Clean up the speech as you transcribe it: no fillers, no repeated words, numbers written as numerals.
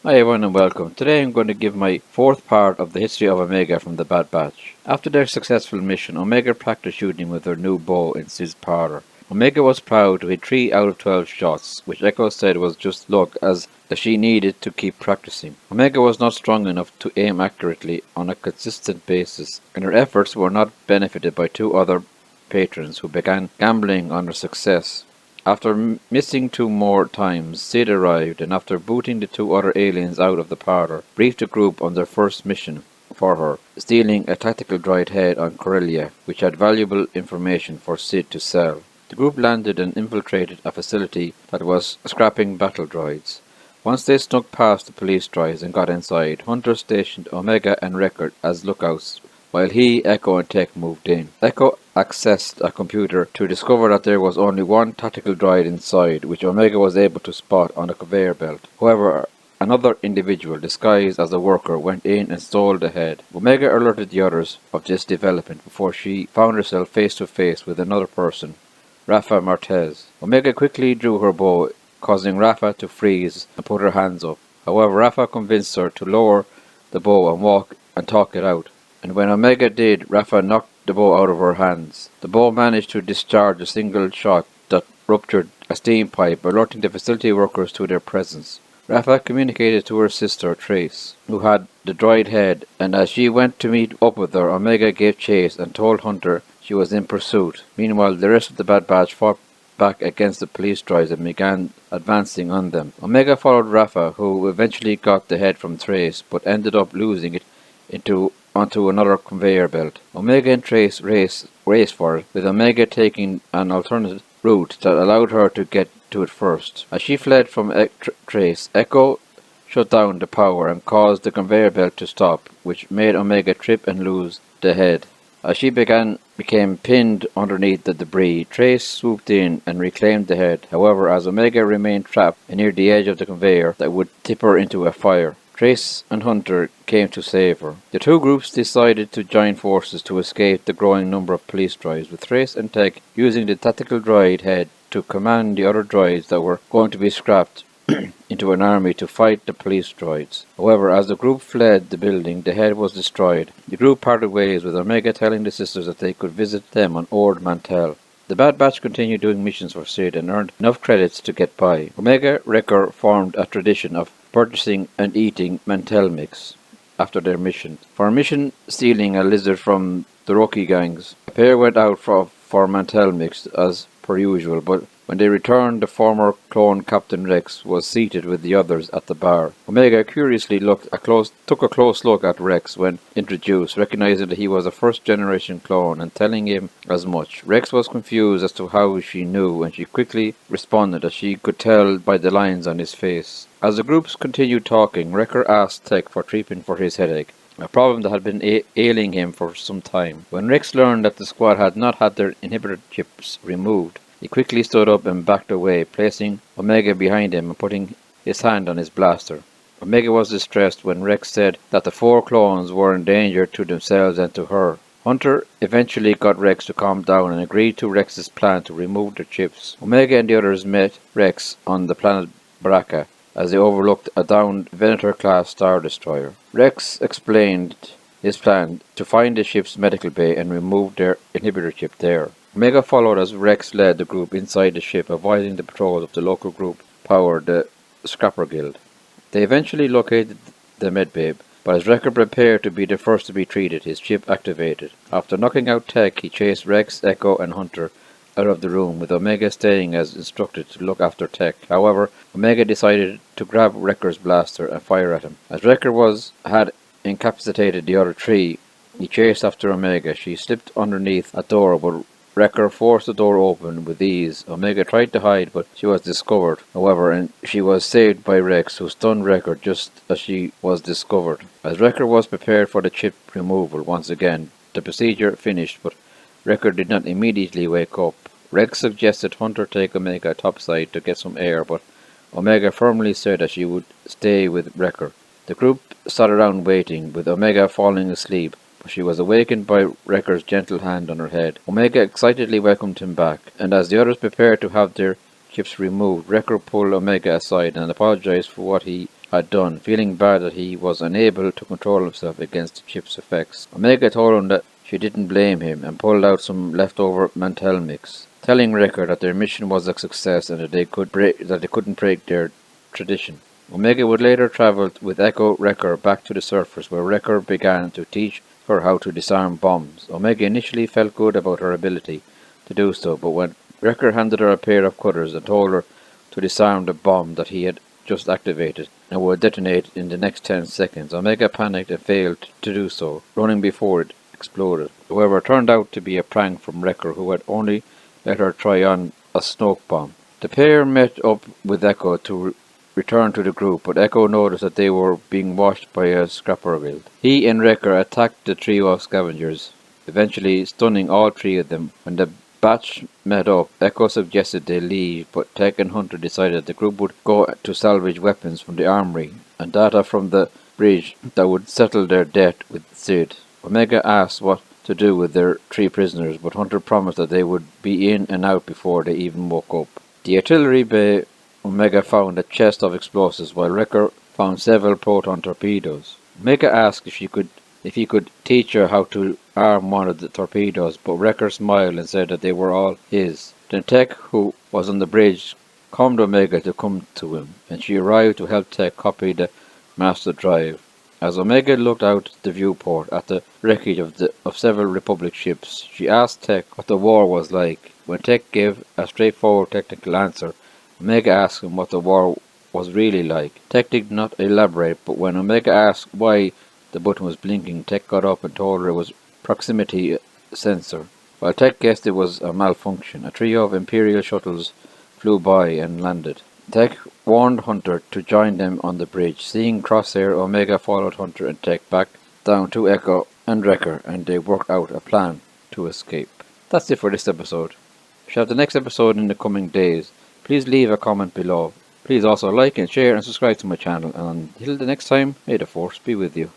Hi everyone and welcome. Today I'm going to give my fourth part of the history of Omega from the Bad Batch. After their successful mission, Omega practiced shooting with her new bow in Sid's parlor. Omega was proud to hit 3 out of 12 shots, which Echo said was just luck as she needed to keep practicing. Omega was not strong enough to aim accurately on a consistent basis, and her efforts were not benefited by two other patrons who began gambling on her success. After missing two more times, Sid arrived, and after booting the two other aliens out of the parlor, briefed the group on their first mission for her, stealing a tactical droid head on Corellia, which had valuable information for Sid to sell. The group landed and infiltrated a facility that was scrapping battle droids. Once they snuck past the police droids and got inside, Hunter stationed Omega and Wrecker as lookouts, while he, Echo, and Tech moved in. Echo accessed a computer to discover that there was only one tactical droid inside, which Omega was able to spot on a conveyor belt. However, another individual, disguised as a worker, went in and stole the head. Omega alerted the others of this development before she found herself face to face with another person, Rafa Martez. Omega quickly drew her bow, causing Rafa to freeze and put her hands up. However, Rafa convinced her to lower the bow and walk and talk it out. And when Omega did, Rafa knocked the bow out of her hands. The bow managed to discharge a single shot that ruptured a steam pipe, alerting the facility workers to their presence. Rafa communicated to her sister, Trace, who had the droid head, and as she went to meet up with her, Omega gave chase and told Hunter she was in pursuit. Meanwhile, the rest of the Bad Batch fought back against the police droids and began advancing on them. Omega followed Rafa, who eventually got the head from Trace, but ended up losing it onto another conveyor belt. Omega and Trace raced for it, with Omega taking an alternate route that allowed her to get to it first. As she fled from Trace, Echo shut down the power and caused the conveyor belt to stop, which made Omega trip and lose the head. As she became pinned underneath the debris, Trace swooped in and reclaimed the head. However, as Omega remained trapped near the edge of the conveyor that would tip her into a fire, Trace and Hunter came to save her. The two groups decided to join forces to escape the growing number of police droids, with Trace and Tech using the tactical droid head to command the other droids that were going to be scrapped into an army to fight the police droids. However, as the group fled the building, the head was destroyed. The group parted ways, with Omega telling the sisters that they could visit them on Ord Mantell. The Bad Batch continued doing missions for Sid and earned enough credits to get by. Omega Wrecker formed a tradition of purchasing and eating Mantell mix after their mission. For a mission stealing a lizard from the Rookie gangs, the pair went out for Mantell mix as per usual, but when they returned, the former clone Captain Rex was seated with the others at the bar. Omega curiously took a close look at Rex when introduced, recognizing that he was a first-generation clone and telling him as much. Rex was confused as to how she knew, and she quickly responded that she could tell by the lines on his face. As the groups continued talking, Wrecker asked Tech for treatment for his headache, a problem that had been ailing him for some time. When Rex learned that the squad had not had their inhibitor chips removed, he quickly stood up and backed away, placing Omega behind him and putting his hand on his blaster. Omega was distressed when Rex said that the four clones were in danger to themselves and to her. Hunter eventually got Rex to calm down and agreed to Rex's plan to remove their chips. Omega and the others met Rex on the planet Baraka as they overlooked a downed Venator-class Star Destroyer. Rex explained his plan to find the ship's medical bay and remove their inhibitor chip there. Omega followed as Rex led the group inside the ship, avoiding the patrols of the local group powered the Scrapper Guild. They eventually located the medbay, but as Wrecker prepared to be the first to be treated, his chip activated. After knocking out Tech, he chased Rex, Echo, and Hunter out of the room, with Omega staying as instructed to look after Tech. However, Omega decided to grab Wrecker's blaster and fire at him. As Wrecker had incapacitated the other three, he chased after Omega. She slipped underneath a door, but Wrecker forced the door open with ease. Omega tried to hide, but she was discovered, however, and she was saved by Rex, who stunned Wrecker just as she was discovered. As Wrecker was prepared for the chip removal once again, the procedure finished, but Wrecker did not immediately wake up. Rex suggested Hunter take Omega topside to get some air, but Omega firmly said that she would stay with Wrecker. The group sat around waiting, with Omega falling asleep, but she was awakened by Wrecker's gentle hand on her head. Omega excitedly welcomed him back, and as the others prepared to have their chips removed, Wrecker pulled Omega aside and apologized for what he had done, feeling bad that he was unable to control himself against the chip's effects. Omega told him that she didn't blame him and pulled out some leftover Mantel mix, telling Wrecker that their mission was a success and that they couldn't break their tradition. Omega would later travel with Echo Wrecker back to the surface, where Wrecker began to teach her how to disarm bombs. Omega initially felt good about her ability to do so, but when Wrecker handed her a pair of cutters and told her to disarm the bomb that he had just activated and would detonate in the next 10 seconds, Omega panicked and failed to do so, running before it exploded. However, it turned out to be a prank from Wrecker, who had only let her try on a smoke bomb. The pair met up with Echo to return to the group, but Echo noticed that they were being watched by a scrapper guild. He and Wrecker attacked the trio of scavengers, eventually stunning all three of them. When the batch met up, Echo suggested they leave, but Tech and Hunter decided the group would go to salvage weapons from the armory and data from the bridge that would settle their debt with Sid. Omega asked what to do with their three prisoners, but Hunter promised that they would be in and out before they even woke up. The artillery bay, Omega found a chest of explosives, while Wrecker found several proton torpedoes. Omega asked if he could teach her how to arm one of the torpedoes, but Wrecker smiled and said that they were all his. Then Tech, who was on the bridge, calmed Omega to come to him, and she arrived to help Tech copy the master drive. As Omega looked out the viewport at the wreckage of several Republic ships, she asked Tech what the war was like. When Tech gave a straightforward technical answer, Omega asked him what the war was really like. Tech did not elaborate, but when Omega asked why the button was blinking, Tech got up and told her it was proximity sensor. While Tech guessed it was a malfunction, a trio of Imperial shuttles flew by and landed. Tech warned Hunter to join them on the bridge. Seeing Crosshair, Omega followed Hunter and Tech back down to Echo and Wrecker, and they worked out a plan to escape. That's it for this episode. We shall have the next episode in the coming days. Please leave a comment below. Please also like and share and subscribe to my channel, and until the next time, may the force be with you.